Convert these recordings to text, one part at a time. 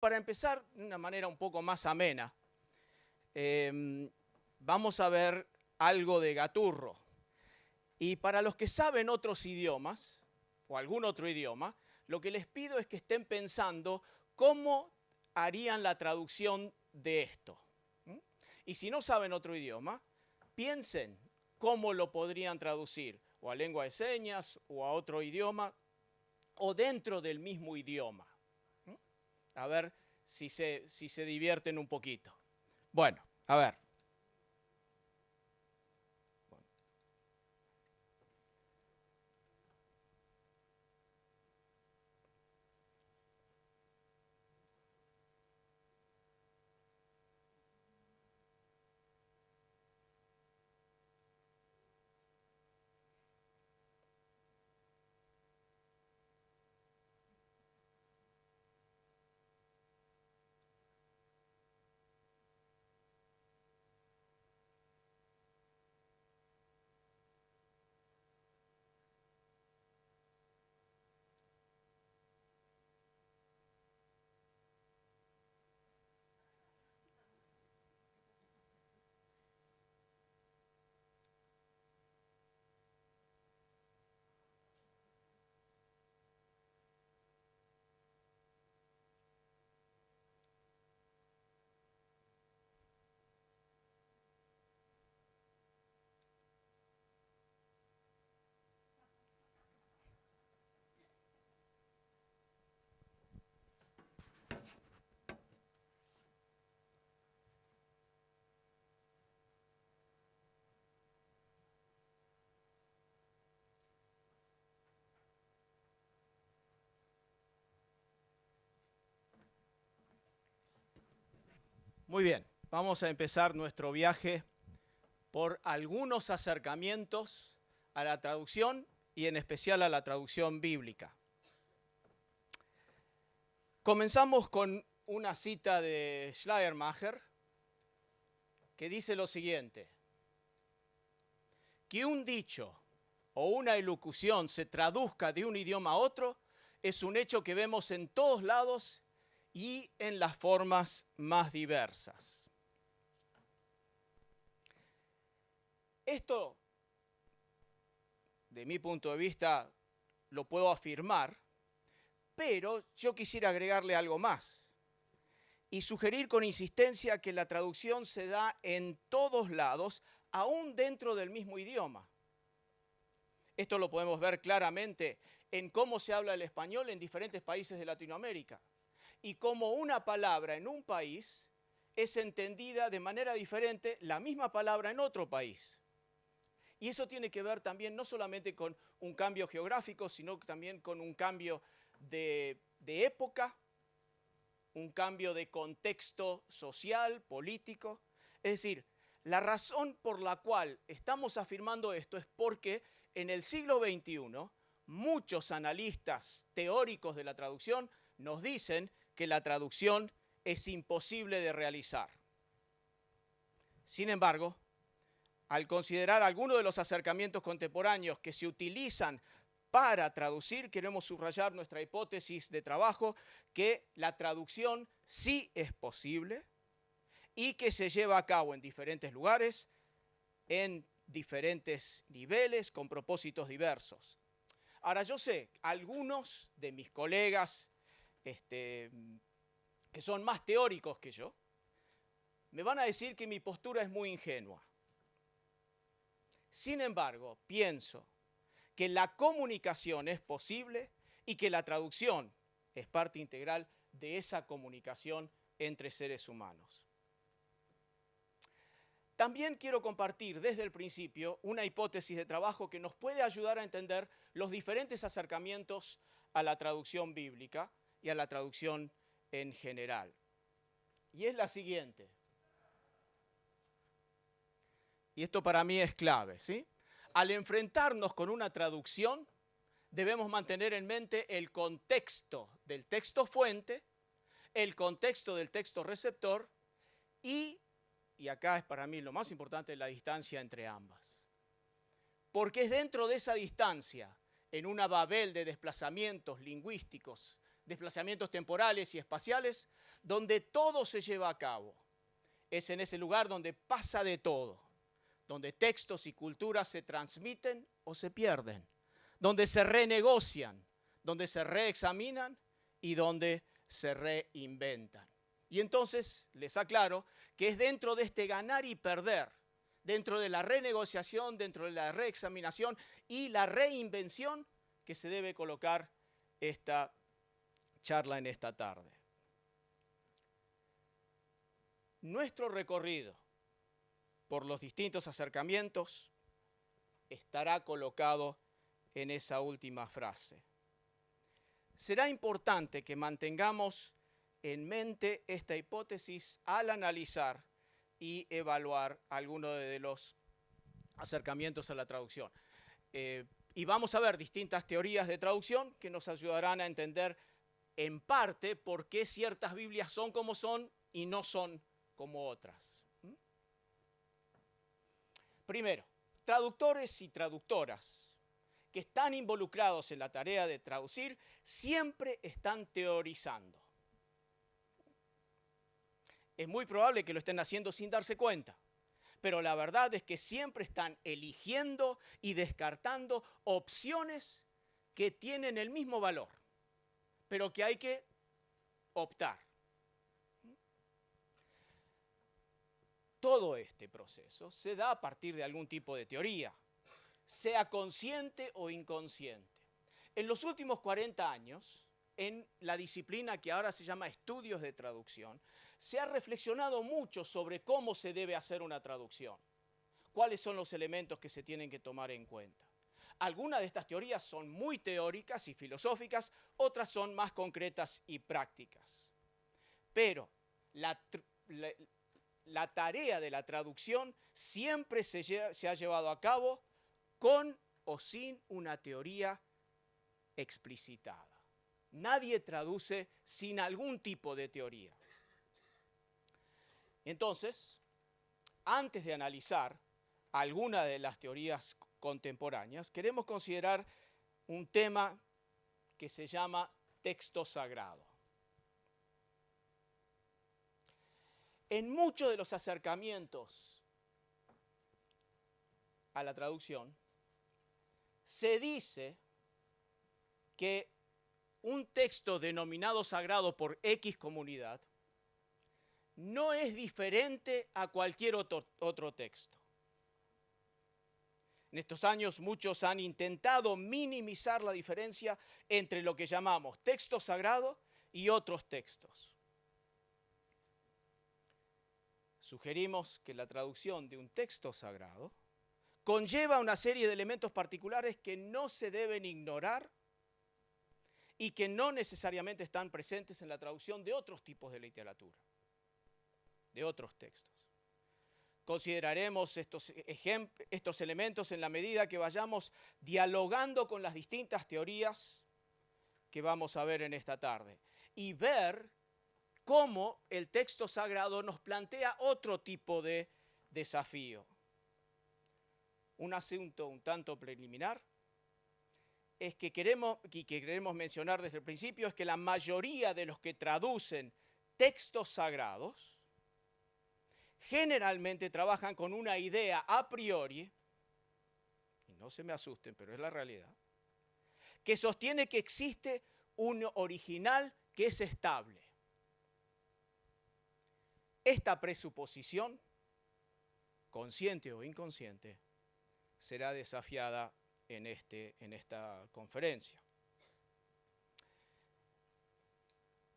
para empezar de una manera un poco más amena, vamos a ver algo de Gaturro. Y para los que saben otros idiomas, o algún otro idioma, lo que les pido es que estén pensando cómo harían la traducción de esto. Y si no saben otro idioma, piensen cómo lo podrían traducir, o a lengua de señas, o a otro idioma, o dentro del mismo idioma. A ver si se divierten un poquito. Bueno, a ver. Muy bien, vamos a empezar nuestro viaje por algunos acercamientos a la traducción y en especial a la traducción bíblica. Comenzamos con una cita de Schleiermacher que dice lo siguiente: que un dicho o una elocución se traduzca de un idioma a otro es un hecho que vemos en todos lados y en las formas más diversas. Esto, de mi punto de vista, lo puedo afirmar, pero yo quisiera agregarle algo más y sugerir con insistencia que la traducción se da en todos lados, aún dentro del mismo idioma. Esto lo podemos ver claramente en cómo se habla el español en diferentes países de Latinoamérica y cómo una palabra en un país es entendida de manera diferente la misma palabra en otro país. Y eso tiene que ver también no solamente con un cambio geográfico, sino también con un cambio de época, un cambio de contexto social, político. Es decir, la razón por la cual estamos afirmando esto es porque en el siglo XXI muchos analistas teóricos de la traducción nos dicen que la traducción es imposible de realizar. Sin embargo, al considerar algunos de los acercamientos contemporáneos que se utilizan para traducir, queremos subrayar nuestra hipótesis de trabajo, que la traducción sí es posible y que se lleva a cabo en diferentes lugares, en diferentes niveles, con propósitos diversos. Ahora, yo sé, algunos de mis colegas que son más teóricos que yo, me van a decir que mi postura es muy ingenua. Sin embargo, pienso que la comunicación es posible y que la traducción es parte integral de esa comunicación entre seres humanos. También quiero compartir desde el principio una hipótesis de trabajo que nos puede ayudar a entender los diferentes acercamientos a la traducción bíblica y a la traducción en general. Y es la siguiente. Y esto para mí es clave, ¿sí? Al enfrentarnos con una traducción, debemos mantener en mente el contexto del texto fuente, el contexto del texto receptor y acá es para mí lo más importante, la distancia entre ambas. Porque es dentro de esa distancia, en una babel de desplazamientos lingüísticos desplazamientos temporales y espaciales, donde todo se lleva a cabo. Es en ese lugar donde pasa de todo, donde textos y culturas se transmiten o se pierden, donde se renegocian, donde se reexaminan y donde se reinventan. Y entonces les aclaro que es dentro de este ganar y perder, dentro de la renegociación, dentro de la reexaminación y la reinvención que se debe colocar esta charla en esta tarde. Nuestro recorrido por los distintos acercamientos estará colocado en esa última frase. Será importante que mantengamos en mente esta hipótesis al analizar y evaluar algunos de los acercamientos a la traducción. Y vamos a ver distintas teorías de traducción que nos ayudarán a entender en parte por qué ciertas Biblias son como son y no son como otras. Primero, traductores y traductoras que están involucrados en la tarea de traducir siempre están teorizando. Es muy probable que lo estén haciendo sin darse cuenta, pero la verdad es que siempre están eligiendo y descartando opciones que tienen el mismo valor, pero que hay que optar. Todo este proceso se da a partir de algún tipo de teoría, sea consciente o inconsciente. En los últimos 40 años, en la disciplina que ahora se llama estudios de traducción, se ha reflexionado mucho sobre cómo se debe hacer una traducción, cuáles son los elementos que se tienen que tomar en cuenta. Algunas de estas teorías son muy teóricas y filosóficas, otras son más concretas y prácticas. Pero la tarea de la traducción siempre se ha llevado a cabo con o sin una teoría explicitada. Nadie traduce sin algún tipo de teoría. Entonces, antes de analizar alguna de las teorías contemporáneas, queremos considerar un tema que se llama texto sagrado. En muchos de los acercamientos a la traducción, se dice que un texto denominado sagrado por X comunidad no es diferente a cualquier otro texto. En estos años muchos han intentado minimizar la diferencia entre lo que llamamos texto sagrado y otros textos. Sugerimos que la traducción de un texto sagrado conlleva una serie de elementos particulares que no se deben ignorar y que no necesariamente están presentes en la traducción de otros tipos de literatura, de otros textos. Consideraremos estos elementos en la medida que vayamos dialogando con las distintas teorías que vamos a ver en esta tarde y ver cómo el texto sagrado nos plantea otro tipo de desafío. Un asunto un tanto preliminar es que queremos mencionar desde el principio es que la mayoría de los que traducen textos sagrados generalmente trabajan con una idea a priori, y no se me asusten, pero es la realidad, que sostiene que existe un original que es estable. Esta presuposición, consciente o inconsciente, será desafiada en esta conferencia.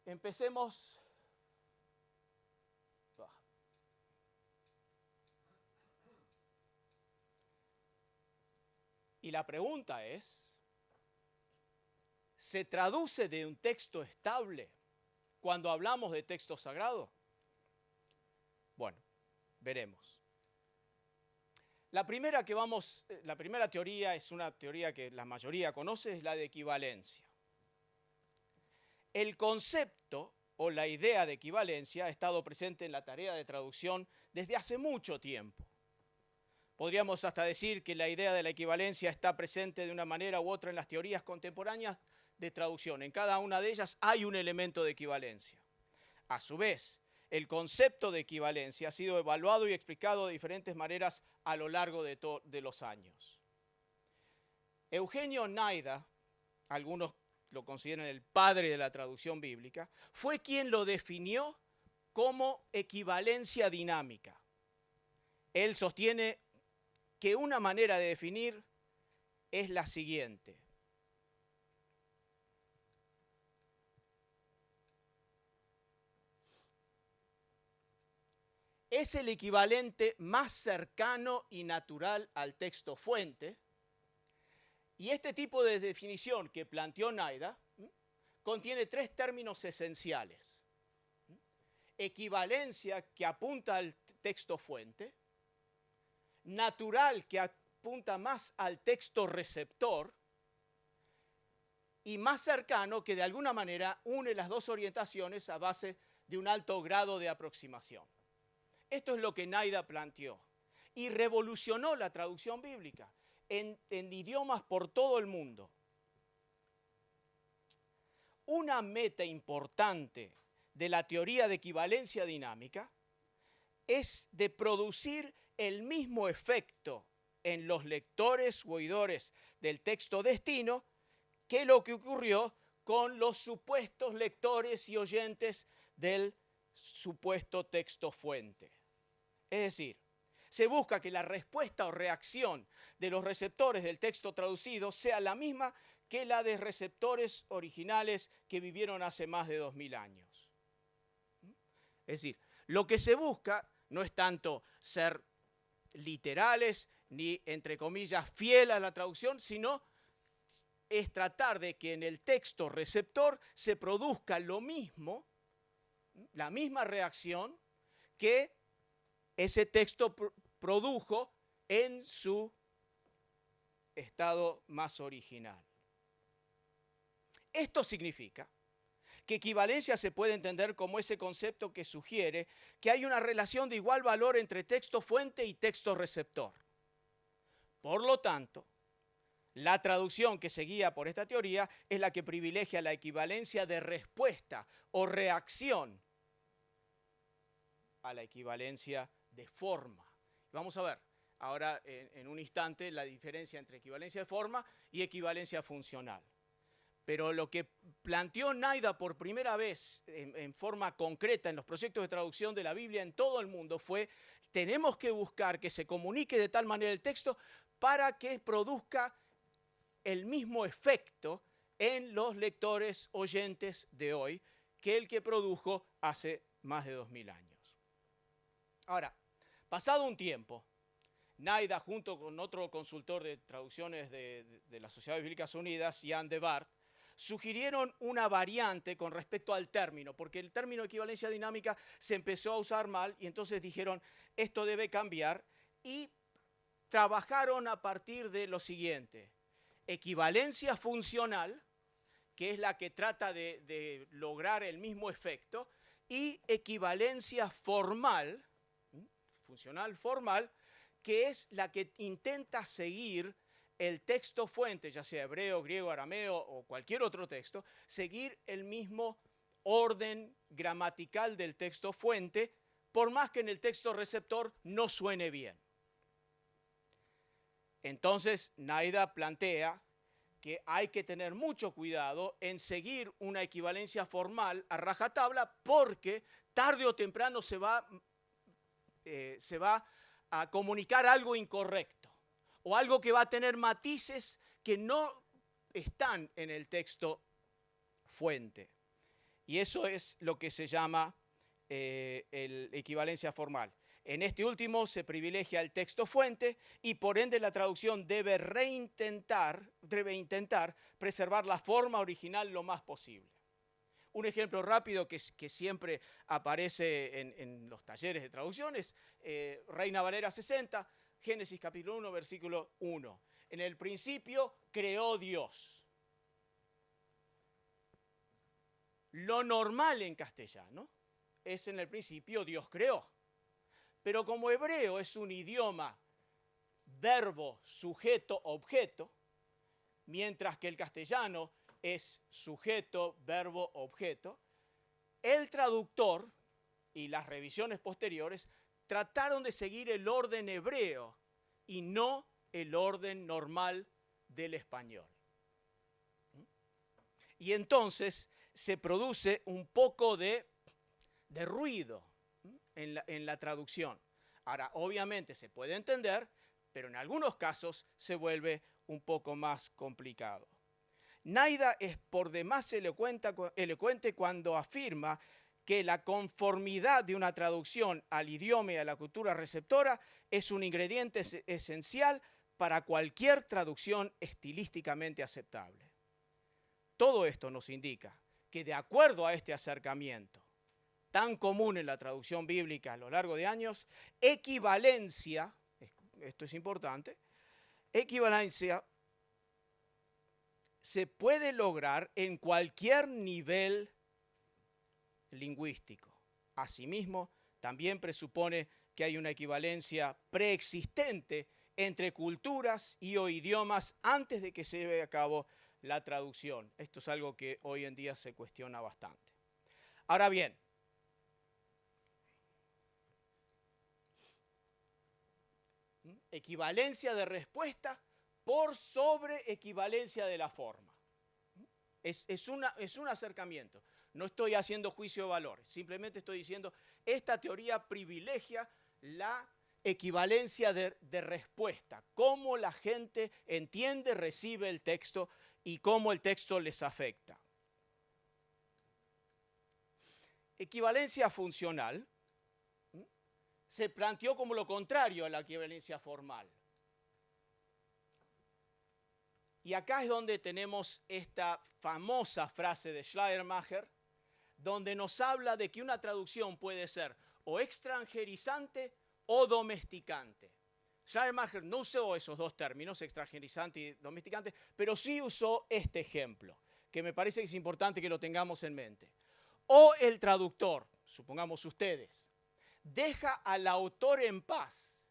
Empecemos. Y la pregunta es, ¿se traduce de un texto estable cuando hablamos de texto sagrado? Bueno, veremos. La primera teoría es una teoría que la mayoría conoce, es la de equivalencia. El concepto o la idea de equivalencia ha estado presente en la tarea de traducción desde hace mucho tiempo. Podríamos hasta decir que la idea de la equivalencia está presente de una manera u otra en las teorías contemporáneas de traducción. En cada una de ellas hay un elemento de equivalencia. A su vez, el concepto de equivalencia ha sido evaluado y explicado de diferentes maneras a lo largo de los años. Eugenio Naida, algunos lo consideran el padre de la traducción bíblica, fue quien lo definió como equivalencia dinámica. Él sostiene que una manera de definir es la siguiente. Es el equivalente más cercano y natural al texto fuente. Y este tipo de definición que planteó Naida contiene tres términos esenciales. Equivalencia, que apunta al texto fuente. Natural, que apunta más al texto receptor. Y más cercano, que de alguna manera une las dos orientaciones a base de un alto grado de aproximación. Esto es lo que Naida planteó y revolucionó la traducción bíblica en idiomas por todo el mundo. Una meta importante de la teoría de equivalencia dinámica es de producir el mismo efecto en los lectores u oidores del texto destino que lo que ocurrió con los supuestos lectores y oyentes del supuesto texto fuente. Es decir, se busca que la respuesta o reacción de los receptores del texto traducido sea la misma que la de receptores originales que vivieron hace más de 2000 años. Es decir, lo que se busca no es tanto ser literales ni, entre comillas, fiel a la traducción, sino es tratar de que en el texto receptor se produzca lo mismo, la misma reacción que ese texto produjo en su estado más original. Esto significa que equivalencia se puede entender como ese concepto que sugiere que hay una relación de igual valor entre texto fuente y texto receptor. Por lo tanto, la traducción que se guía por esta teoría es la que privilegia la equivalencia de respuesta o reacción a la equivalencia de forma. Vamos a ver ahora en un instante la diferencia entre equivalencia de forma y equivalencia funcional. Pero lo que planteó Naida por primera vez en forma concreta en los proyectos de traducción de la Biblia en todo el mundo fue: tenemos que buscar que se comunique de tal manera el texto para que produzca el mismo efecto en los lectores oyentes de hoy que el que produjo hace más de 2000 años. Ahora, pasado un tiempo, Naida, junto con otro consultor de traducciones de las Sociedades Bíblicas Unidas, Jan de Bart, sugirieron una variante con respecto al término, porque el término equivalencia dinámica se empezó a usar mal y entonces dijeron, esto debe cambiar, y trabajaron a partir de lo siguiente: equivalencia funcional, que es la que trata de lograr el mismo efecto, y equivalencia formal, funcional formal, que es la que intenta seguir el texto fuente, ya sea hebreo, griego, arameo o cualquier otro texto, seguir el mismo orden gramatical del texto fuente, por más que en el texto receptor no suene bien. Entonces, Naida plantea que hay que tener mucho cuidado en seguir una equivalencia formal a rajatabla, porque tarde o temprano se va a comunicar algo incorrecto o algo que va a tener matices que no están en el texto fuente. Y eso es lo que se llama equivalencia formal. En este último se privilegia el texto fuente y por ende la traducción debe intentar preservar la forma original lo más posible. Un ejemplo rápido que siempre aparece en los talleres de traducciones, Reina Valera 60, Génesis capítulo 1, versículo 1. En el principio creó Dios. Lo normal en castellano es en el principio Dios creó. Pero como hebreo es un idioma verbo, sujeto, objeto, mientras que el castellano es sujeto, verbo, objeto. El traductor y las revisiones posteriores trataron de seguir el orden hebreo y no el orden normal del español. Y entonces se produce un poco de ruido en la traducción. Ahora, obviamente se puede entender, pero en algunos casos se vuelve un poco más complicado. Naida es por demás elocuente cuando afirma que la conformidad de una traducción al idioma y a la cultura receptora es un ingrediente esencial para cualquier traducción estilísticamente aceptable. Todo esto nos indica que de acuerdo a este acercamiento tan común en la traducción bíblica a lo largo de años, equivalencia, esto es importante, equivalencia se puede lograr en cualquier nivel lingüístico. Asimismo, también presupone que hay una equivalencia preexistente entre culturas y o idiomas antes de que se lleve a cabo la traducción. Esto es algo que hoy en día se cuestiona bastante. Ahora bien, equivalencia de respuesta por sobre equivalencia de la forma. Es un acercamiento. No estoy haciendo juicio de valores, simplemente estoy diciendo, esta teoría privilegia la equivalencia de respuesta, cómo la gente entiende, recibe el texto y cómo el texto les afecta. Equivalencia funcional se planteó como lo contrario a la equivalencia formal. Y acá es donde tenemos esta famosa frase de Schleiermacher, donde nos habla de que una traducción puede ser o extranjerizante o domesticante. Schleiermacher no usó esos dos términos, extranjerizante y domesticante, pero sí usó este ejemplo, que me parece que es importante que lo tengamos en mente. O el traductor, supongamos ustedes, deja al autor en paz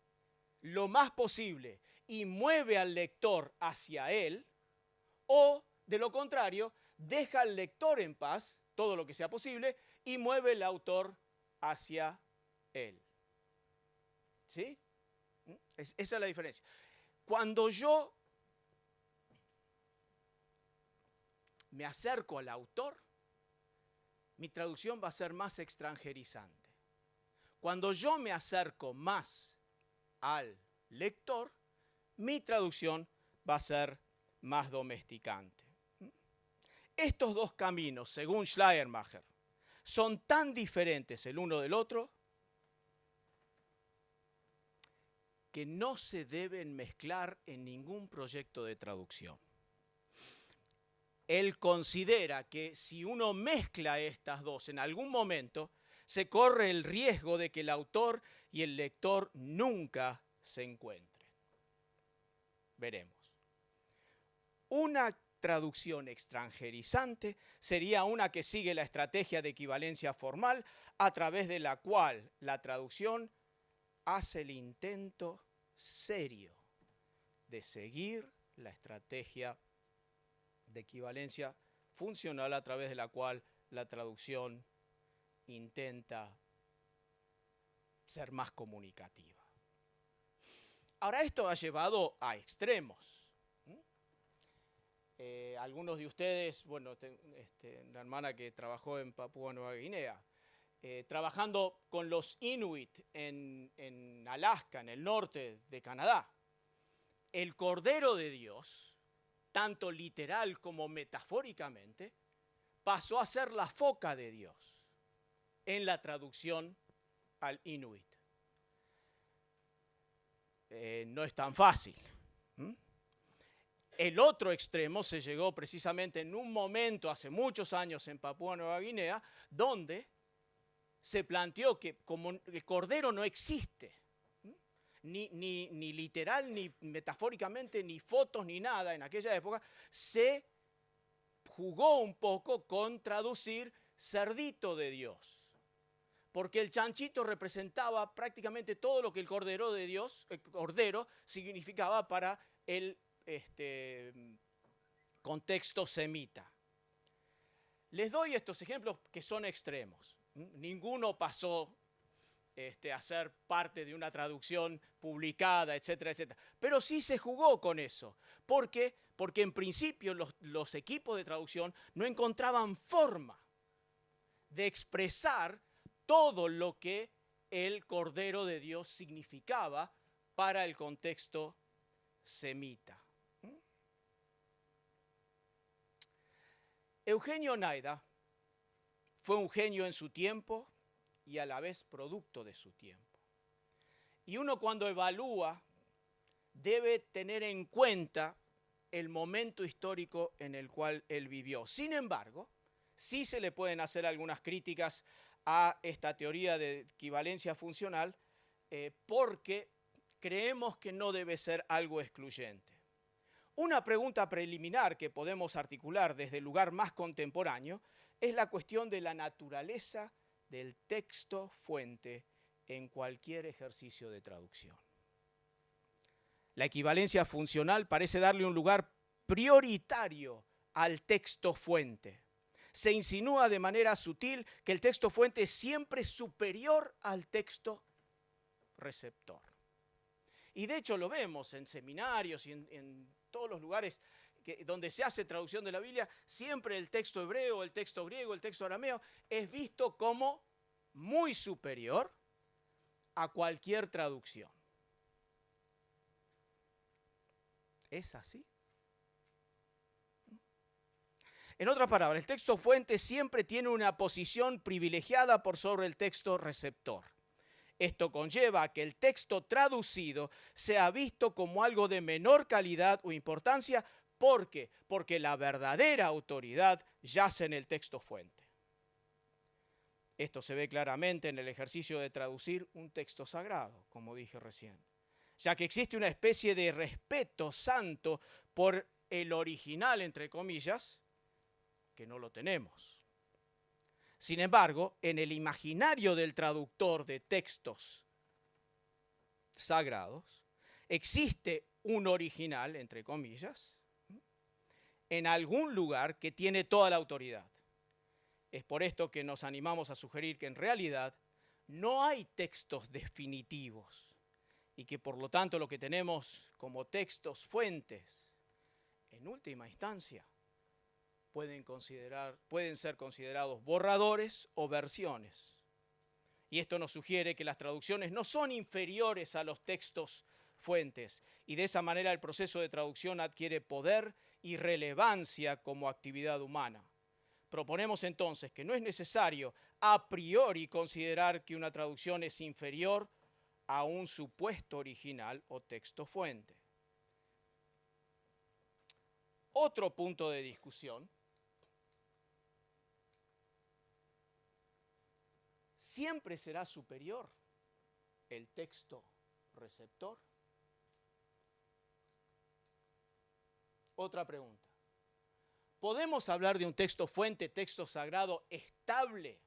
lo más posible y mueve al lector hacia él, o, de lo contrario, deja al lector en paz, todo lo que sea posible, y mueve al autor hacia él. ¿Sí? Esa es la diferencia. Cuando yo me acerco al autor, mi traducción va a ser más extranjerizante. Cuando yo me acerco más al lector, mi traducción va a ser más domesticante. Estos dos caminos, según Schleiermacher, son tan diferentes el uno del otro que no se deben mezclar en ningún proyecto de traducción. Él considera que si uno mezcla estas dos en algún momento, se corre el riesgo de que el autor y el lector nunca se encuentren. Veremos. Una traducción extranjerizante sería una que sigue la estrategia de equivalencia formal a través de la cual la traducción hace el intento serio de seguir la estrategia de equivalencia funcional a través de la cual la traducción intenta ser más comunicativa. Ahora, esto ha llevado a extremos. Algunos de ustedes, bueno, la hermana que trabajó en Papúa Nueva Guinea, trabajando con los Inuit en Alaska, en el norte de Canadá. El Cordero de Dios, tanto literal como metafóricamente, pasó a ser la foca de Dios en la traducción al Inuit. No es tan fácil. El otro extremo se llegó precisamente en un momento, hace muchos años, en Papúa Nueva Guinea, donde se planteó que como el cordero no existe, ni literal, ni metafóricamente, ni fotos, ni nada en aquella época, se jugó un poco con traducir cerdito de Dios. Porque el chanchito representaba prácticamente todo lo que el cordero de Dios, el cordero, significaba para el contexto semita. Les doy estos ejemplos que son extremos. Ninguno pasó a ser parte de una traducción publicada, etcétera, etcétera. Pero sí se jugó con eso. ¿Por qué? Porque en principio los equipos de traducción no encontraban forma de expresar todo lo que el Cordero de Dios significaba para el contexto semita. Eugenio Oneida fue un genio en su tiempo y a la vez producto de su tiempo. Y uno cuando evalúa debe tener en cuenta el momento histórico en el cual él vivió. Sin embargo, sí se le pueden hacer algunas críticas a esta teoría de equivalencia funcional porque creemos que no debe ser algo excluyente. Una pregunta preliminar que podemos articular desde el lugar más contemporáneo es la cuestión de la naturaleza del texto fuente en cualquier ejercicio de traducción. La equivalencia funcional parece darle un lugar prioritario al texto fuente. Se insinúa de manera sutil que el texto fuente es siempre superior al texto receptor. Y de hecho lo vemos en seminarios y en todos los lugares donde se hace traducción de la Biblia, siempre el texto hebreo, el texto griego, el texto arameo es visto como muy superior a cualquier traducción. ¿Es así? En otras palabras, el texto fuente siempre tiene una posición privilegiada por sobre el texto receptor. Esto conlleva a que el texto traducido sea visto como algo de menor calidad o importancia. ¿Por qué? Porque la verdadera autoridad yace en el texto fuente. Esto se ve claramente en el ejercicio de traducir un texto sagrado, como dije recién, ya que existe una especie de respeto santo por el original, entre comillas, que no lo tenemos. Sin embargo, en el imaginario del traductor de textos sagrados, existe un original, entre comillas, en algún lugar que tiene toda la autoridad. Es por esto que nos animamos a sugerir que en realidad no hay textos definitivos y que por lo tanto lo que tenemos como textos fuentes, en última instancia, pueden ser considerados borradores o versiones. Y esto nos sugiere que las traducciones no son inferiores a los textos fuentes, y de esa manera el proceso de traducción adquiere poder y relevancia como actividad humana. Proponemos entonces que no es necesario a priori considerar que una traducción es inferior a un supuesto original o texto fuente. Otro punto de discusión: ¿siempre será superior el texto receptor? Otra pregunta: ¿podemos hablar de un texto fuente, texto sagrado estable?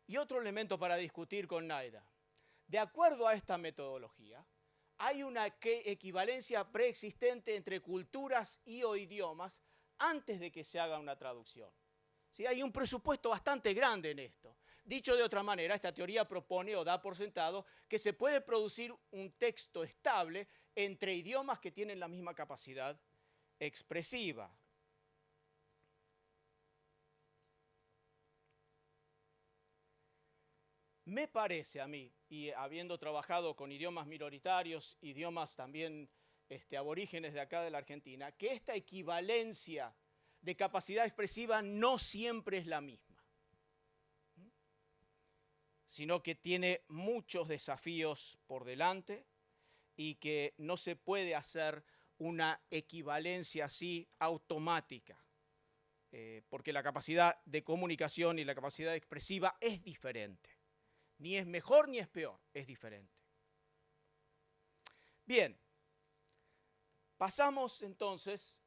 Y otro elemento para discutir con Oneida. De acuerdo a esta metodología, hay una equivalencia preexistente entre culturas y o idiomas antes de que se haga una traducción. ¿Sí? Hay un presupuesto bastante grande en esto. Dicho de otra manera, esta teoría propone o da por sentado que se puede producir un texto estable entre idiomas que tienen la misma capacidad expresiva. Me parece a mí, y habiendo trabajado con idiomas minoritarios, idiomas también aborígenes de acá de la Argentina, que esta equivalencia de capacidad expresiva no siempre es la misma, sino que tiene muchos desafíos por delante y que no se puede hacer una equivalencia así automática, porque la capacidad de comunicación y la capacidad expresiva es diferente. Ni es mejor ni es peor, es diferente. Bien, pasamos entonces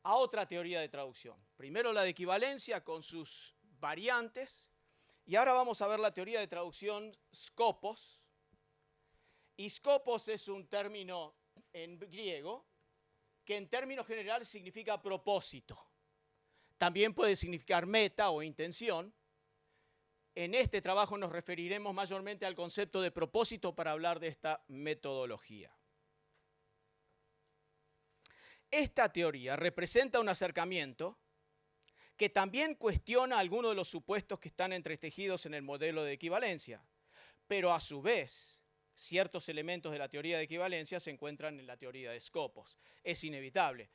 a otra teoría de traducción. Primero la de equivalencia con sus variantes, y ahora vamos a ver la teoría de traducción Scopus, Y skopos es un término en griego que en términos generales significa propósito. También puede significar meta o intención. En este trabajo nos referiremos mayormente al concepto de propósito para hablar de esta metodología. Esta teoría representa un acercamiento que también cuestiona algunos de los supuestos que están entretejidos en el modelo de equivalencia, pero a su vez, ciertos elementos de la teoría de equivalencia se encuentran en la teoría de skopos. Es inevitable.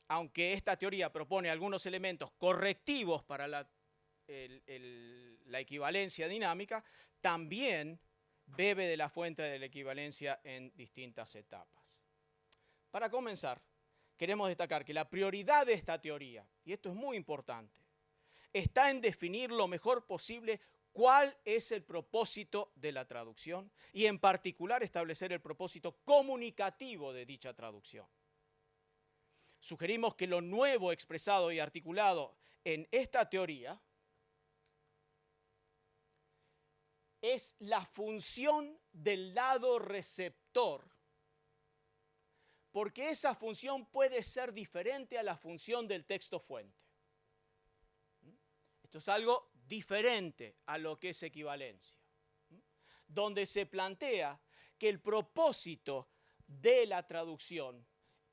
Aunque esta teoría propone algunos elementos correctivos para la equivalencia dinámica, también bebe de la fuente de la equivalencia en distintas etapas. Para comenzar, queremos destacar que la prioridad de esta teoría, y esto es muy importante, está en definir lo mejor posible cuál es el propósito de la traducción y en particular establecer el propósito comunicativo de dicha traducción. Sugerimos que lo nuevo expresado y articulado en esta teoría es la función del lado receptor, porque esa función puede ser diferente a la función del texto fuente. Esto es algo diferente a lo que es equivalencia, donde se plantea que el propósito de la traducción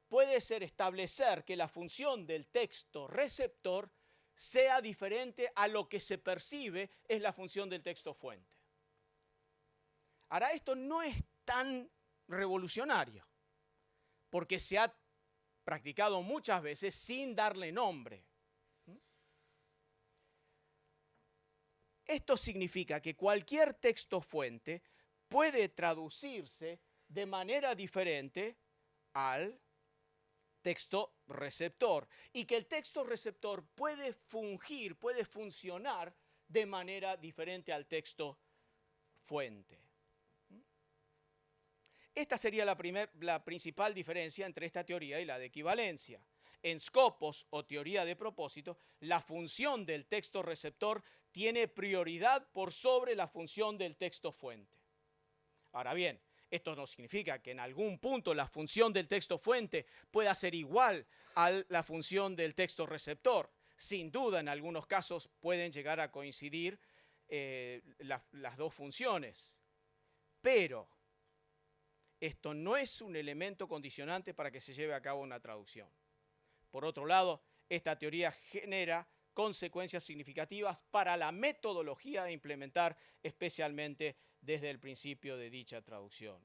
puede ser establecer que la función del texto receptor sea diferente a lo que se percibe es la función del texto fuente. Ahora, esto no es tan revolucionario, porque se ha practicado muchas veces sin darle nombre. Esto significa que cualquier texto fuente puede traducirse de manera diferente al texto receptor y que el texto receptor puede fungir, puede funcionar de manera diferente al texto fuente. Esta sería la principal diferencia entre esta teoría y la de equivalencia. En skopos o teoría de propósito, la función del texto receptor tiene prioridad por sobre la función del texto fuente. Ahora bien, esto no significa que en algún punto la función del texto fuente pueda ser igual a la función del texto receptor. Sin duda, en algunos casos pueden llegar a coincidir las dos funciones. Pero esto no es un elemento condicionante para que se lleve a cabo una traducción. Por otro lado, esta teoría genera consecuencias significativas para la metodología de implementar, especialmente desde el principio de dicha traducción.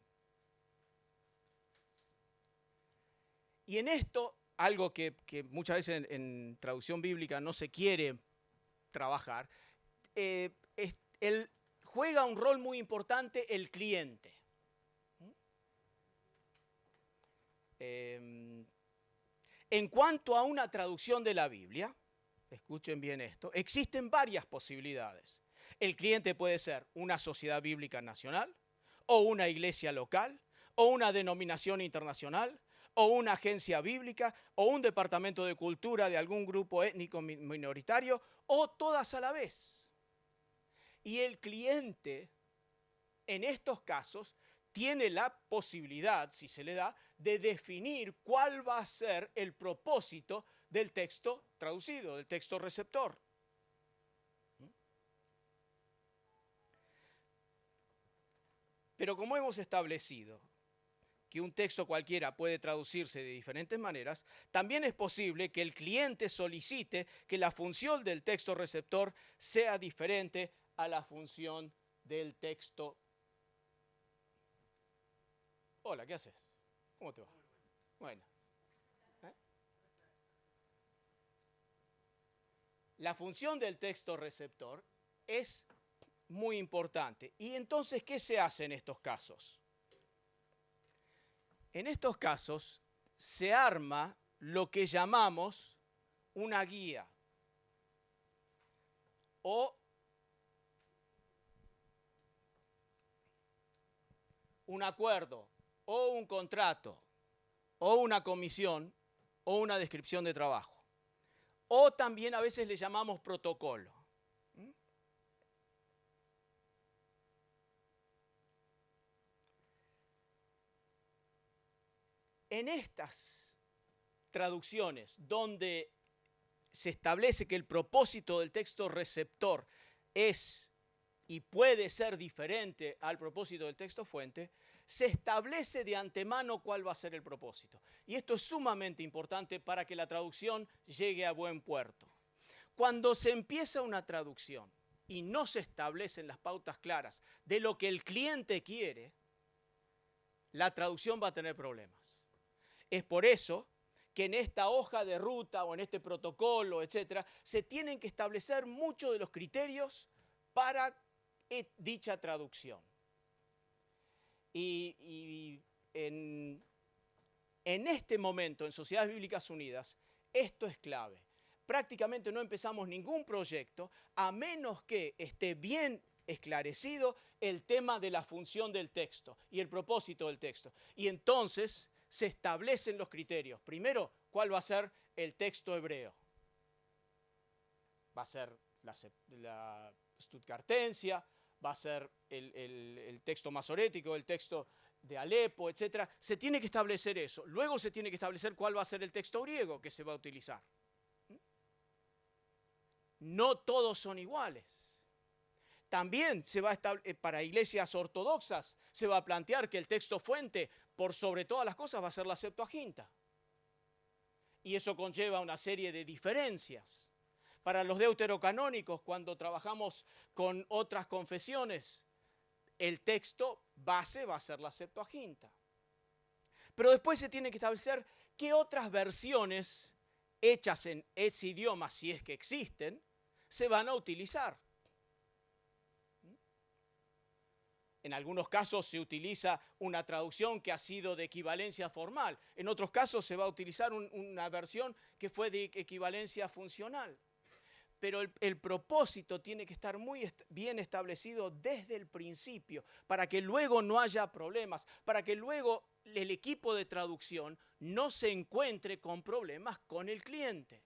Y en esto, algo que muchas veces en traducción bíblica no se quiere trabajar, juega un rol muy importante el cliente. En cuanto a una traducción de la Biblia, escuchen bien esto, existen varias posibilidades. El cliente puede ser una sociedad bíblica nacional, o una iglesia local, o una denominación internacional, o una agencia bíblica, o un departamento de cultura de algún grupo étnico minoritario, o todas a la vez. Y el cliente, en estos casos, tiene la posibilidad, si se le da, de definir cuál va a ser el propósito del texto traducido, del texto receptor. Pero como hemos establecido que un texto cualquiera puede traducirse de diferentes maneras, también es posible que el cliente solicite que la función del texto receptor sea diferente a la función del texto. Hola, ¿qué haces? ¿Cómo te va? Bueno. La función del texto receptor es muy importante. ¿Y entonces qué se hace en estos casos? En estos casos se arma lo que llamamos una guía o un acuerdo o un contrato o una comisión o una descripción de trabajo. O también a veces le llamamos protocolo. En estas traducciones donde se establece que el propósito del texto receptor es y puede ser diferente al propósito del texto fuente, se establece de antemano cuál va a ser el propósito. Y esto es sumamente importante para que la traducción llegue a buen puerto. Cuando se empieza una traducción y no se establecen las pautas claras de lo que el cliente quiere, la traducción va a tener problemas. Es por eso que en esta hoja de ruta o en este protocolo, etcétera, se tienen que establecer muchos de los criterios para dicha traducción. Y en este momento, en Sociedades Bíblicas Unidas, esto es clave. Prácticamente no empezamos ningún proyecto a menos que esté bien esclarecido el tema de la función del texto y el propósito del texto. Y entonces se establecen los criterios. Primero, ¿cuál va a ser el texto hebreo? Va a ser la Stuttgartensia, va a ser el texto masorético, el texto de Alepo, etc. Se tiene que establecer eso. Luego se tiene que establecer cuál va a ser el texto griego que se va a utilizar. No todos son iguales. También para iglesias ortodoxas se va a plantear que el texto fuente, por sobre todas las cosas, va a ser la Septuaginta. Y eso conlleva una serie de diferencias. Para los deuterocanónicos, cuando trabajamos con otras confesiones, el texto base va a ser la Septuaginta. Pero después se tiene que establecer qué otras versiones hechas en ese idioma, si es que existen, se van a utilizar. En algunos casos se utiliza una traducción que ha sido de equivalencia formal. En otros casos se va a utilizar una versión que fue de equivalencia funcional. Pero el propósito tiene que estar muy bien establecido desde el principio, para que luego no haya problemas, para que luego el equipo de traducción no se encuentre con problemas con el cliente.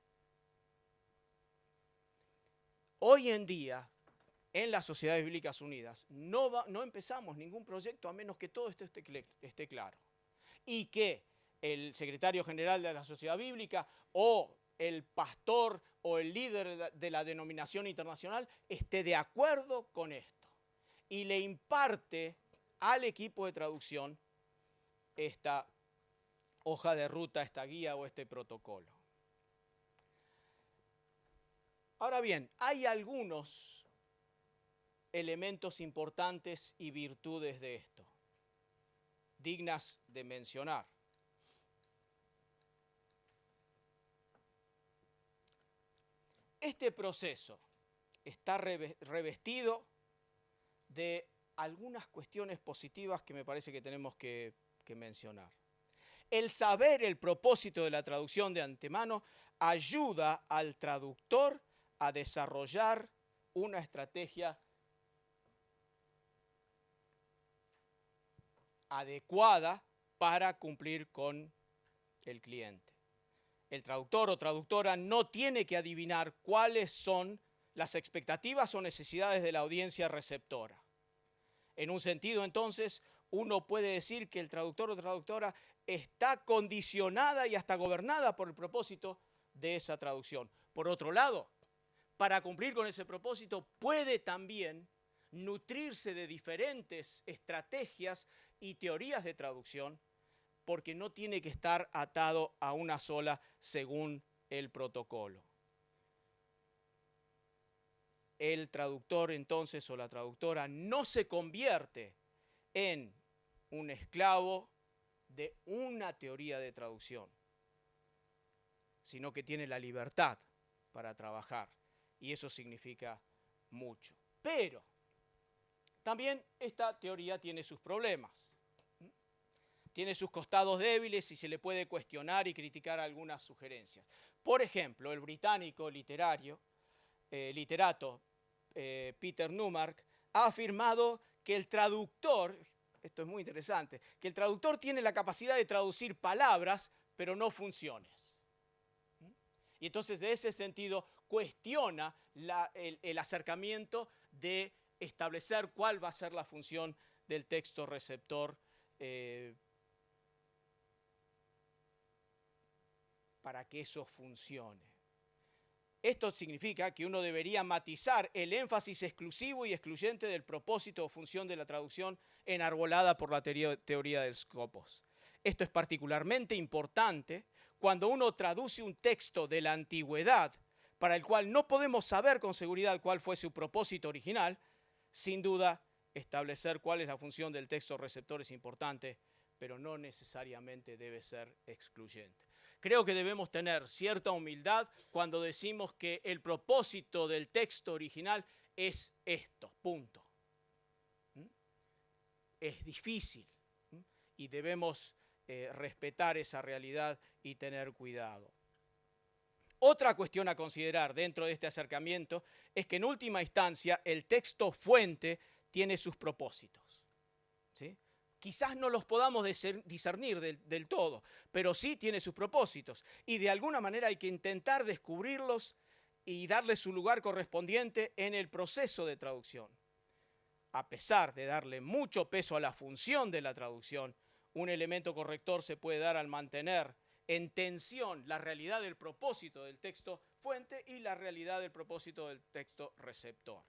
Hoy en día, en las Sociedades Bíblicas Unidas, no empezamos ningún proyecto a menos que todo esto esté claro. Y que el secretario general de la Sociedad Bíblica o el pastor o el líder de la denominación internacional esté de acuerdo con esto y le imparte al equipo de traducción esta hoja de ruta, esta guía o este protocolo. Ahora bien, hay algunos elementos importantes y virtudes de esto, dignas de mencionar. Este proceso está revestido de algunas cuestiones positivas que me parece que tenemos que mencionar. El saber el propósito de la traducción de antemano ayuda al traductor a desarrollar una estrategia adecuada para cumplir con el cliente. El traductor o traductora no tiene que adivinar cuáles son las expectativas o necesidades de la audiencia receptora. En un sentido, entonces, uno puede decir que el traductor o traductora está condicionada y hasta gobernada por el propósito de esa traducción. Por otro lado, para cumplir con ese propósito, puede también nutrirse de diferentes estrategias y teorías de traducción, porque no tiene que estar atado a una sola según el protocolo. El traductor entonces o la traductora no se convierte en un esclavo de una teoría de traducción, sino que tiene la libertad para trabajar, y eso significa mucho. Pero también esta teoría tiene sus problemas. Tiene sus costados débiles y se le puede cuestionar y criticar algunas sugerencias. Por ejemplo, el británico literato Peter Newmark ha afirmado que el traductor, esto es muy interesante, que el traductor tiene la capacidad de traducir palabras, pero no funciones. Y entonces, de ese sentido, cuestiona el acercamiento de establecer cuál va a ser la función del texto receptor para que eso funcione. Esto significa que uno debería matizar el énfasis exclusivo y excluyente del propósito o función de la traducción enarbolada por la teoría del Scopus. Esto es particularmente importante cuando uno traduce un texto de la antigüedad para el cual no podemos saber con seguridad cuál fue su propósito original. Sin duda, establecer cuál es la función del texto receptor es importante, pero no necesariamente debe ser excluyente. Creo que debemos tener cierta humildad cuando decimos que el propósito del texto original es esto, punto. Es difícil y debemos respetar esa realidad y tener cuidado. Otra cuestión a considerar dentro de este acercamiento es que en última instancia el texto fuente tiene sus propósitos, ¿sí? Quizás no los podamos discernir del todo, pero sí tiene sus propósitos. Y de alguna manera hay que intentar descubrirlos y darle su lugar correspondiente en el proceso de traducción. A pesar de darle mucho peso a la función de la traducción, un elemento corrector se puede dar al mantener en tensión la realidad del propósito del texto fuente y la realidad del propósito del texto receptor.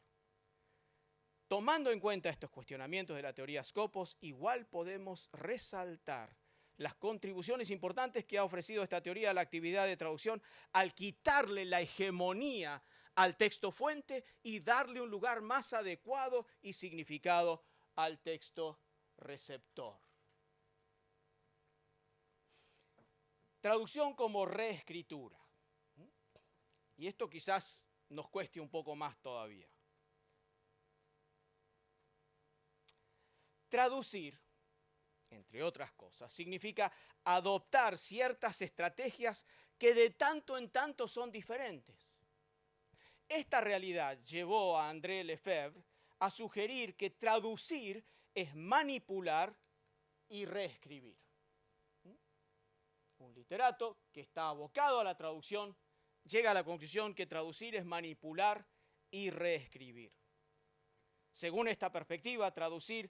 Tomando en cuenta estos cuestionamientos de la teoría Scopus, igual podemos resaltar las contribuciones importantes que ha ofrecido esta teoría a la actividad de traducción al quitarle la hegemonía al texto fuente y darle un lugar más adecuado y significado al texto receptor. Traducción como reescritura. Y esto quizás nos cueste un poco más todavía. Traducir, entre otras cosas, significa adoptar ciertas estrategias que de tanto en tanto son diferentes. Esta realidad llevó a André Lefebvre a sugerir que traducir es manipular y reescribir. Un literato que está abocado a la traducción llega a la conclusión que traducir es manipular y reescribir. Según esta perspectiva, traducir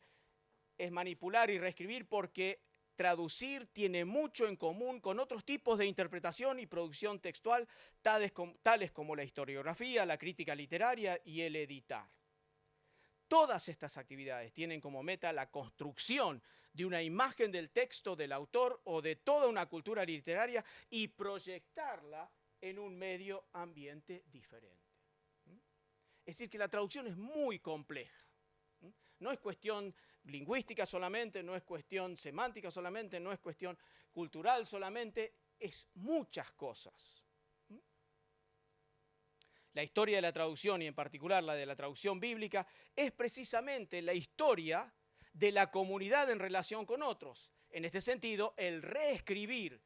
es manipular y reescribir porque traducir tiene mucho en común con otros tipos de interpretación y producción textual, tales como la historiografía, la crítica literaria y el editar. Todas estas actividades tienen como meta la construcción de una imagen del texto del autor o de toda una cultura literaria y proyectarla en un medio ambiente diferente. Es decir, que la traducción es muy compleja. No es cuestión lingüística solamente, no es cuestión semántica solamente, no es cuestión cultural solamente, es muchas cosas. La historia de la traducción, y en particular la de la traducción bíblica, es precisamente la historia de la comunidad en relación con otros. En este sentido, el reescribir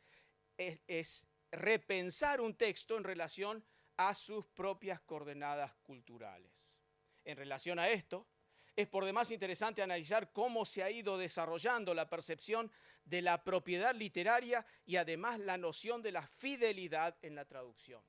es repensar un texto en relación a sus propias coordenadas culturales. En relación a esto, es por demás interesante analizar cómo se ha ido desarrollando la percepción de la propiedad literaria y además la noción de la fidelidad en la traducción.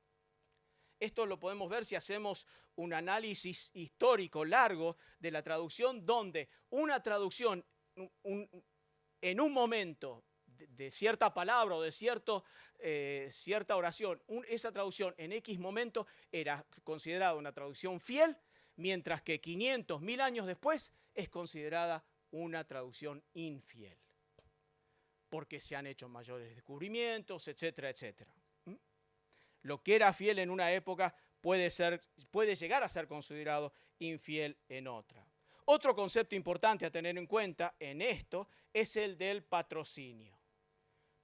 Esto lo podemos ver si hacemos un análisis histórico largo de la traducción, donde una traducción en un momento de cierta palabra o de cierta oración, esa traducción en X momento era considerada una traducción fiel, mientras que 500, 1000 años después es considerada una traducción infiel, porque se han hecho mayores descubrimientos, etcétera, etcétera. Lo que era fiel en una época puede llegar a ser considerado infiel en otra. Otro concepto importante a tener en cuenta en esto es el del patrocinio.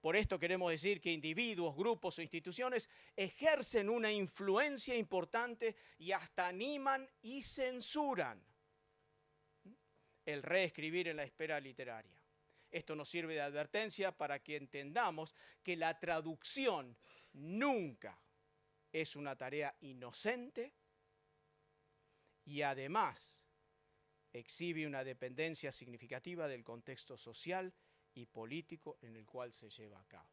Por esto queremos decir que individuos, grupos o instituciones ejercen una influencia importante y hasta animan y censuran el reescribir en la esfera literaria. Esto nos sirve de advertencia para que entendamos que la traducción nunca es una tarea inocente y además exhibe una dependencia significativa del contexto social y político en el cual se lleva a cabo.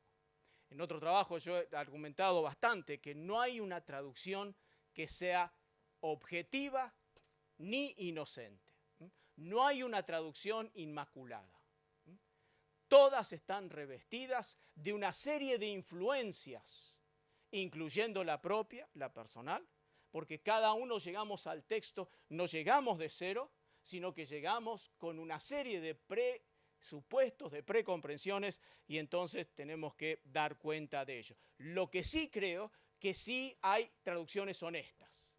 En otro trabajo yo he argumentado bastante que no hay una traducción que sea objetiva ni inocente. No hay una traducción inmaculada. Todas están revestidas de una serie de influencias incluyendo la propia, la personal, porque cada uno llegamos al texto, no llegamos de cero, sino que llegamos con una serie de presupuestos, de precomprensiones, y entonces tenemos que dar cuenta de ello. Lo que sí creo que sí hay traducciones honestas,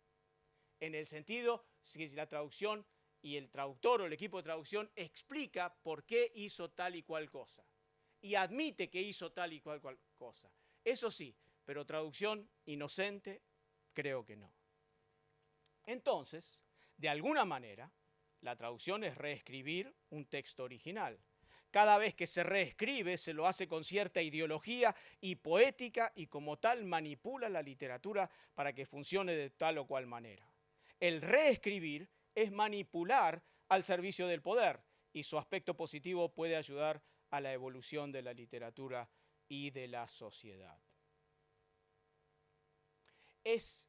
en el sentido si la traducción y el traductor o el equipo de traducción explica por qué hizo tal y cual cosa y admite que hizo tal y cual cosa. Eso sí, pero traducción inocente, creo que no. Entonces, de alguna manera, la traducción es reescribir un texto original. Cada vez que se reescribe, se lo hace con cierta ideología y poética y como tal manipula la literatura para que funcione de tal o cual manera. El reescribir es manipular al servicio del poder y su aspecto positivo puede ayudar a la evolución de la literatura y de la sociedad. Es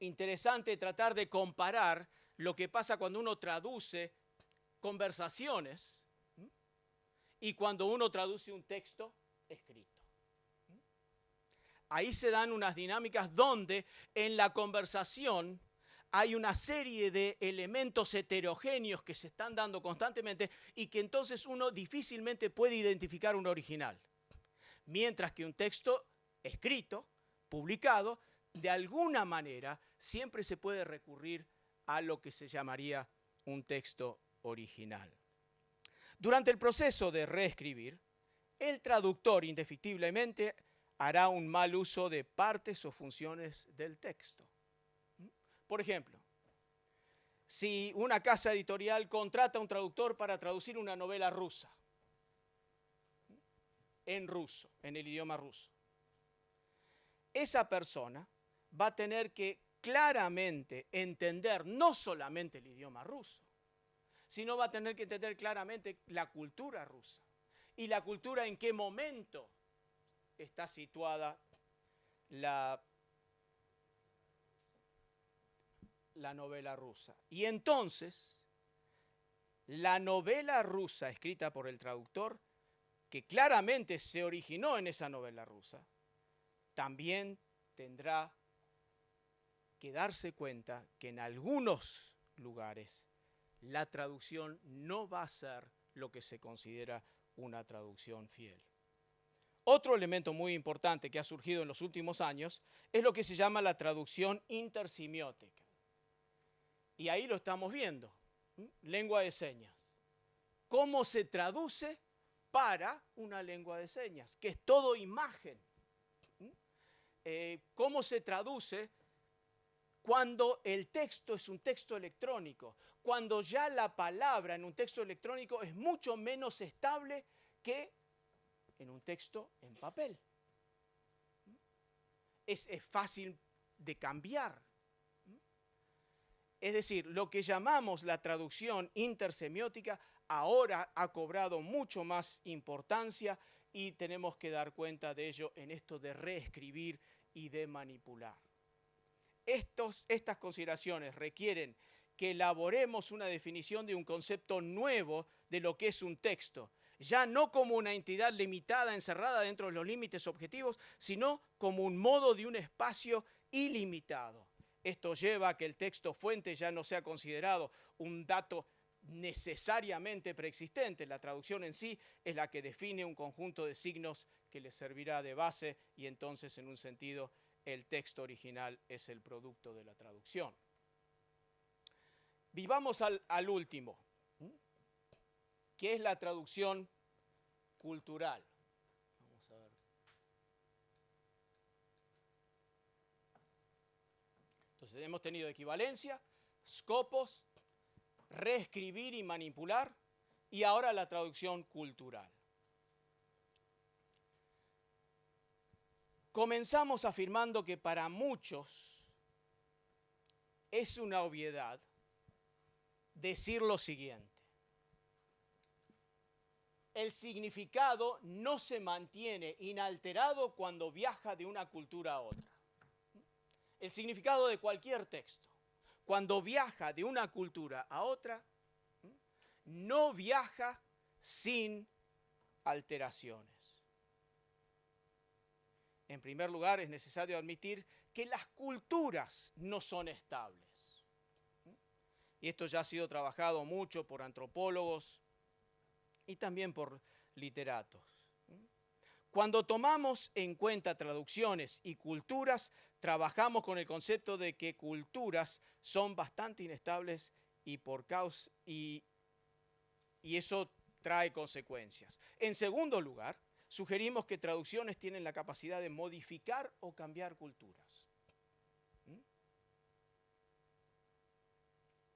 interesante tratar de comparar lo que pasa cuando uno traduce conversaciones y cuando uno traduce un texto escrito. Ahí se dan unas dinámicas donde en la conversación hay una serie de elementos heterogéneos que se están dando constantemente y que entonces uno difícilmente puede identificar un original. Mientras que un texto escrito, publicado, de alguna manera siempre se puede recurrir a lo que se llamaría un texto original. Durante el proceso de reescribir, el traductor indefectiblemente hará un mal uso de partes o funciones del texto. Por ejemplo, si una casa editorial contrata a un traductor para traducir una novela rusa, en ruso, en el idioma ruso, esa persona va a tener que claramente entender no solamente el idioma ruso, sino va a tener que entender claramente la cultura rusa y la cultura en qué momento está situada la novela rusa. Y entonces, la novela rusa escrita por el traductor, que claramente se originó en esa novela rusa, también tendrá que darse cuenta que en algunos lugares la traducción no va a ser lo que se considera una traducción fiel. Otro elemento muy importante que ha surgido en los últimos años es lo que se llama la traducción intersemiótica. Y ahí lo estamos viendo, lengua de señas. ¿Cómo se traduce para una lengua de señas? Que es todo imagen. ¿Cómo se traduce cuando el texto es un texto electrónico? Cuando ya la palabra en un texto electrónico es mucho menos estable que en un texto en papel. Es fácil de cambiar. Es decir, lo que llamamos la traducción intersemiótica ahora ha cobrado mucho más importancia y tenemos que dar cuenta de ello en esto de reescribir y de manipular. Estas consideraciones requieren que elaboremos una definición de un concepto nuevo de lo que es un texto, ya no como una entidad limitada, encerrada dentro de los límites objetivos, sino como un modo de un espacio ilimitado. Esto lleva a que el texto fuente ya no sea considerado un dato necesariamente preexistente. La traducción en sí es la que define un conjunto de signos que le servirá de base y entonces, en un sentido, el texto original es el producto de la traducción. Vivamos al último, que es la traducción cultural. Vamos a ver. Entonces hemos tenido equivalencia, scopos, reescribir y manipular, y ahora la traducción cultural. Comenzamos afirmando que para muchos es una obviedad decir lo siguiente: el significado no se mantiene inalterado cuando viaja de una cultura a otra. El significado de cualquier texto, cuando viaja de una cultura a otra, no viaja sin alteraciones. En primer lugar, es necesario admitir que las culturas no son estables. Y esto ya ha sido trabajado mucho por antropólogos y también por literatos. Cuando tomamos en cuenta traducciones y culturas, trabajamos con el concepto de que culturas son bastante inestables y eso trae consecuencias. En segundo lugar, sugerimos que traducciones tienen la capacidad de modificar o cambiar culturas.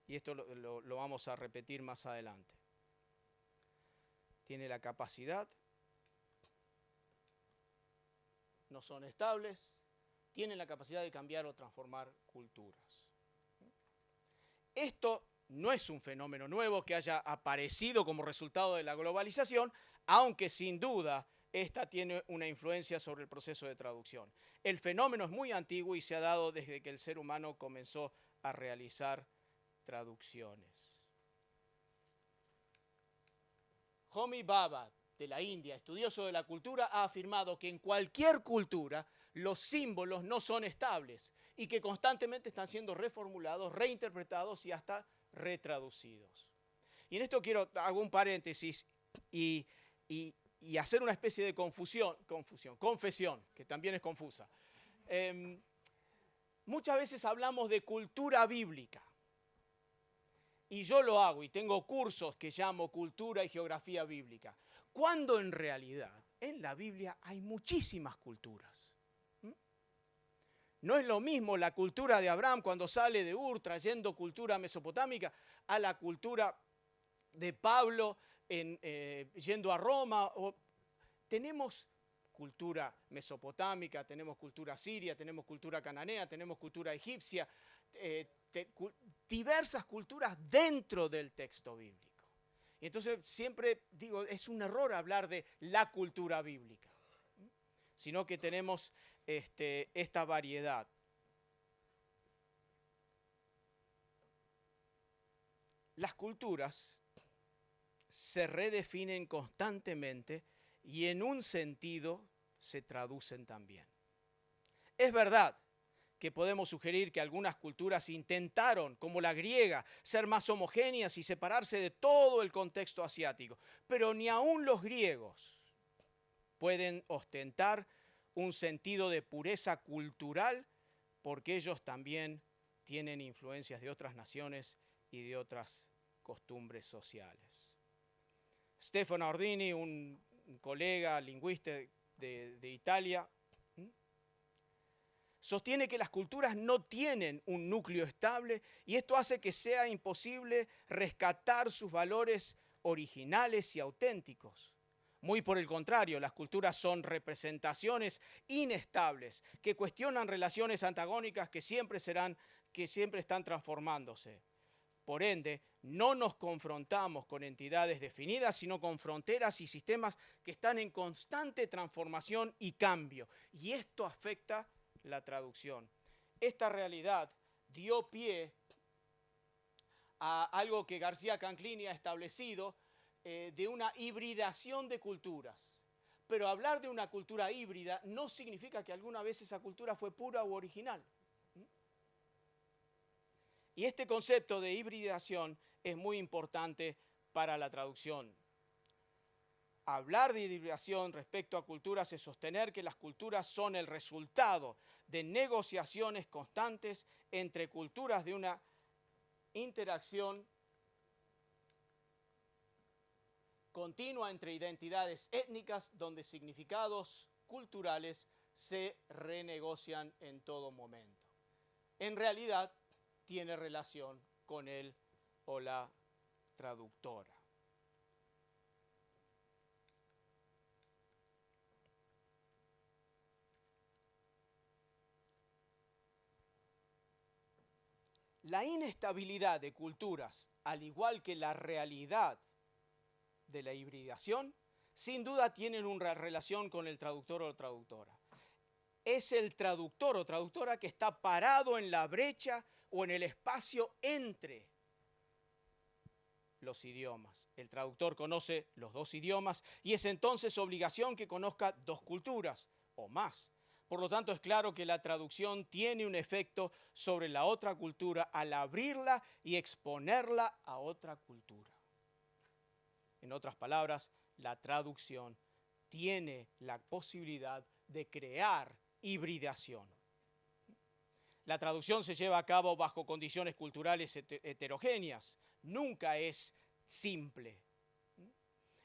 Y esto lo vamos a repetir más adelante. Tiene la capacidad, no son estables, tienen la capacidad de cambiar o transformar culturas. Esto no es un fenómeno nuevo que haya aparecido como resultado de la globalización, aunque sin duda esta tiene una influencia sobre el proceso de traducción. El fenómeno es muy antiguo y se ha dado desde que el ser humano comenzó a realizar traducciones. Homi Bhabha, de la India, estudioso de la cultura, ha afirmado que en cualquier cultura los símbolos no son estables y que constantemente están siendo reformulados, reinterpretados y hasta retraducidos. Y en esto hago un paréntesis y hacer una especie de confesión, que también es confusa. Muchas veces hablamos de cultura bíblica. Y yo lo hago y tengo cursos que llamo cultura y geografía bíblica. Cuando en realidad en la Biblia hay muchísimas culturas. No es lo mismo la cultura de Abraham cuando sale de Ur trayendo cultura mesopotámica a la cultura de Pablo yendo a Roma. Tenemos cultura mesopotámica, tenemos cultura siria, tenemos cultura cananea, tenemos cultura egipcia, diversas culturas dentro del texto bíblico. Y entonces siempre digo, es un error hablar de la cultura bíblica, sino que tenemos esta variedad. Las culturas se redefinen constantemente y en un sentido se traducen también. Es verdad que podemos sugerir que algunas culturas intentaron, como la griega, ser más homogéneas y separarse de todo el contexto asiático, pero ni aún los griegos pueden ostentar un sentido de pureza cultural porque ellos también tienen influencias de otras naciones y de otras costumbres sociales. Stefano Ordini, un colega lingüista de Italia, sostiene que las culturas no tienen un núcleo estable y esto hace que sea imposible rescatar sus valores originales y auténticos. Muy por el contrario, las culturas son representaciones inestables que cuestionan relaciones antagónicas que siempre están transformándose. Por ende, no nos confrontamos con entidades definidas, sino con fronteras y sistemas que están en constante transformación y cambio. Y esto afecta la traducción. Esta realidad dio pie a algo que García Canclini ha establecido de una hibridación de culturas. Pero hablar de una cultura híbrida no significa que alguna vez esa cultura fue pura u original. Y este concepto de hibridación es muy importante para la traducción. Hablar de hibridación respecto a culturas es sostener que las culturas son el resultado de negociaciones constantes entre culturas de una interacción continua entre identidades étnicas donde significados culturales se renegocian en todo momento. En realidad, tiene relación con él o la traductora. La inestabilidad de culturas, al igual que la realidad de la hibridación, sin duda tienen una relación con el traductor o traductora. Es el traductor o traductora que está parado en la brecha o en el espacio entre los idiomas. El traductor conoce los dos idiomas y es entonces obligación que conozca dos culturas o más, Por lo tanto, es claro que la traducción tiene un efecto sobre la otra cultura al abrirla y exponerla a otra cultura. En otras palabras, la traducción tiene la posibilidad de crear hibridación. La traducción se lleva a cabo bajo condiciones culturales heterogéneas. Nunca es simple.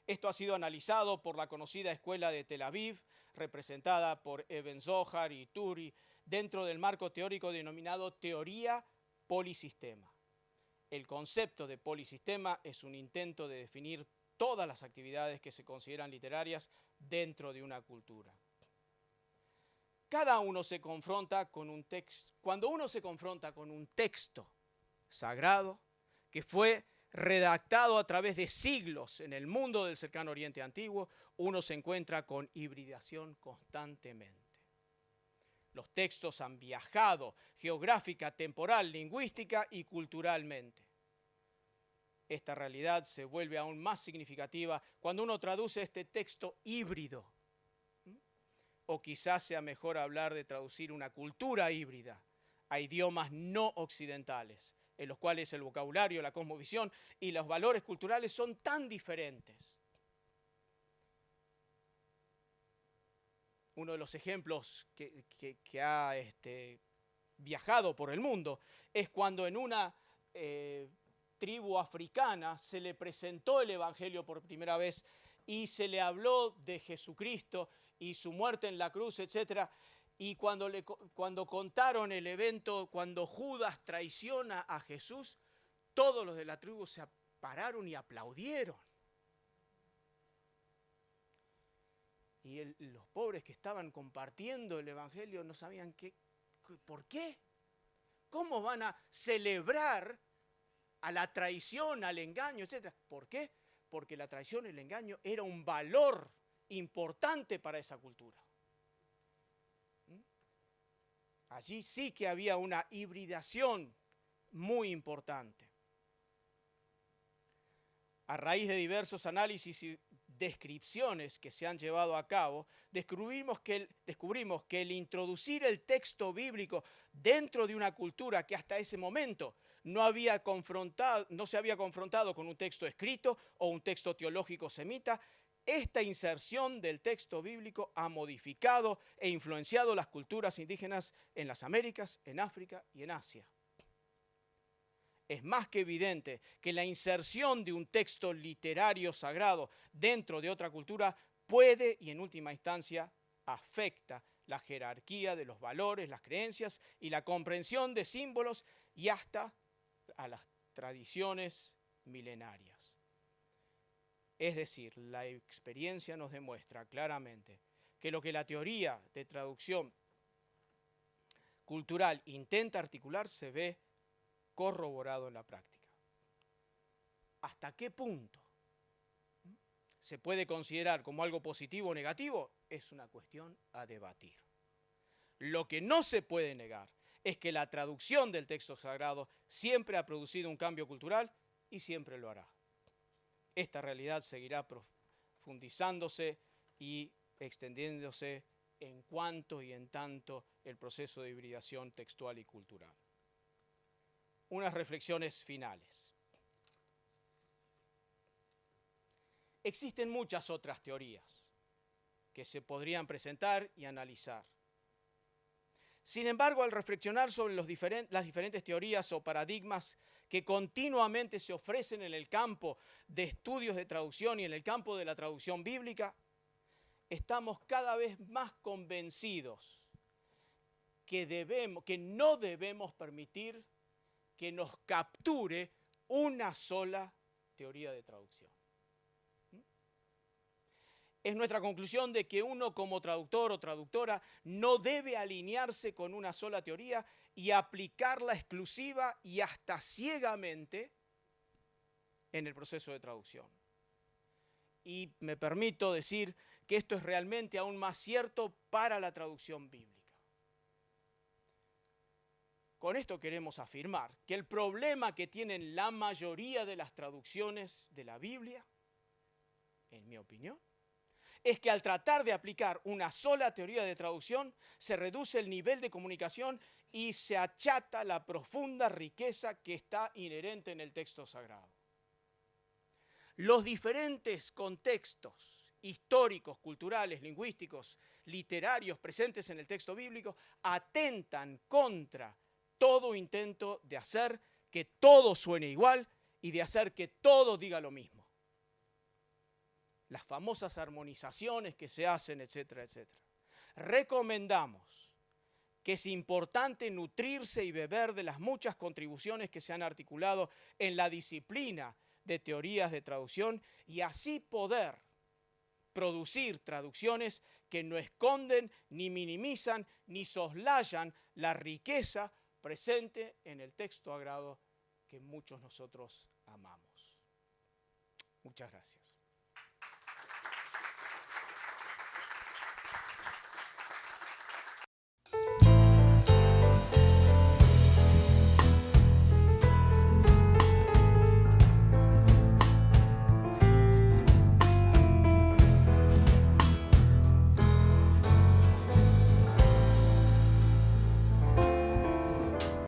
Esto ha sido analizado por la conocida escuela de Tel Aviv, representada por Eben Zohar y Turi, dentro del marco teórico denominado teoría polisistema. El concepto de polisistema es un intento de definir todas las actividades que se consideran literarias dentro de una cultura. Cada uno se confronta con un texto. Cuando uno se confronta con un texto sagrado que fue redactado a través de siglos en el mundo del cercano Oriente Antiguo, uno se encuentra con hibridación constantemente. Los textos han viajado geográfica, temporal, lingüística y culturalmente. Esta realidad se vuelve aún más significativa cuando uno traduce este texto híbrido. O quizás sea mejor hablar de traducir una cultura híbrida a idiomas no occidentales, en los cuales el vocabulario, la cosmovisión y los valores culturales son tan diferentes. Uno de los ejemplos que ha viajado por el mundo es cuando en una tribu africana se le presentó el Evangelio por primera vez y se le habló de Jesucristo y su muerte en la cruz, etc. Y cuando contaron el evento, cuando Judas traiciona a Jesús, todos los de la tribu se pararon y aplaudieron. Y los pobres que estaban compartiendo el Evangelio no sabían por qué. ¿Cómo van a celebrar a la traición, al engaño, etc.? ¿Por qué? Porque la traición y el engaño era un valor importante para esa cultura. Allí sí que había una hibridación muy importante. A raíz de diversos análisis y descripciones que se han llevado a cabo, descubrimos que el introducir el texto bíblico dentro de una cultura que hasta ese momento no se había confrontado con un texto escrito o un texto teológico semita, esta inserción del texto bíblico ha modificado e influenciado las culturas indígenas en las Américas, en África y en Asia. Es más que evidente que la inserción de un texto literario sagrado dentro de otra cultura puede y en última instancia afecta la jerarquía de los valores, las creencias y la comprensión de símbolos y hasta a las tradiciones milenarias. Es decir, la experiencia nos demuestra claramente que lo que la teoría de traducción cultural intenta articular se ve corroborado en la práctica. ¿Hasta qué punto se puede considerar como algo positivo o negativo? Es una cuestión a debatir. Lo que no se puede negar es que la traducción del texto sagrado siempre ha producido un cambio cultural y siempre lo hará. Esta realidad seguirá profundizándose y extendiéndose en cuanto y en tanto el proceso de hibridación textual y cultural. Unas reflexiones finales. Existen muchas otras teorías que se podrían presentar y analizar. Sin embargo, al reflexionar sobre las diferentes teorías o paradigmas que continuamente se ofrecen en el campo de estudios de traducción y en el campo de la traducción bíblica, estamos cada vez más convencidos que no debemos permitir que nos capture una sola teoría de traducción. Es nuestra conclusión de que uno como traductor o traductora no debe alinearse con una sola teoría y aplicarla exclusiva y hasta ciegamente en el proceso de traducción. Y me permito decir que esto es realmente aún más cierto para la traducción bíblica. Con esto queremos afirmar que el problema que tienen la mayoría de las traducciones de la Biblia, en mi opinión, es que al tratar de aplicar una sola teoría de traducción, se reduce el nivel de comunicación y se achata la profunda riqueza que está inherente en el texto sagrado. Los diferentes contextos históricos, culturales, lingüísticos, literarios presentes en el texto bíblico atentan contra todo intento de hacer que todo suene igual y de hacer que todo diga lo mismo. Las famosas armonizaciones que se hacen, etcétera, etcétera. Recomendamos que es importante nutrirse y beber de las muchas contribuciones que se han articulado en la disciplina de teorías de traducción y así poder producir traducciones que no esconden, ni minimizan, ni soslayan la riqueza presente en el texto sagrado que muchos nosotros amamos. Muchas gracias.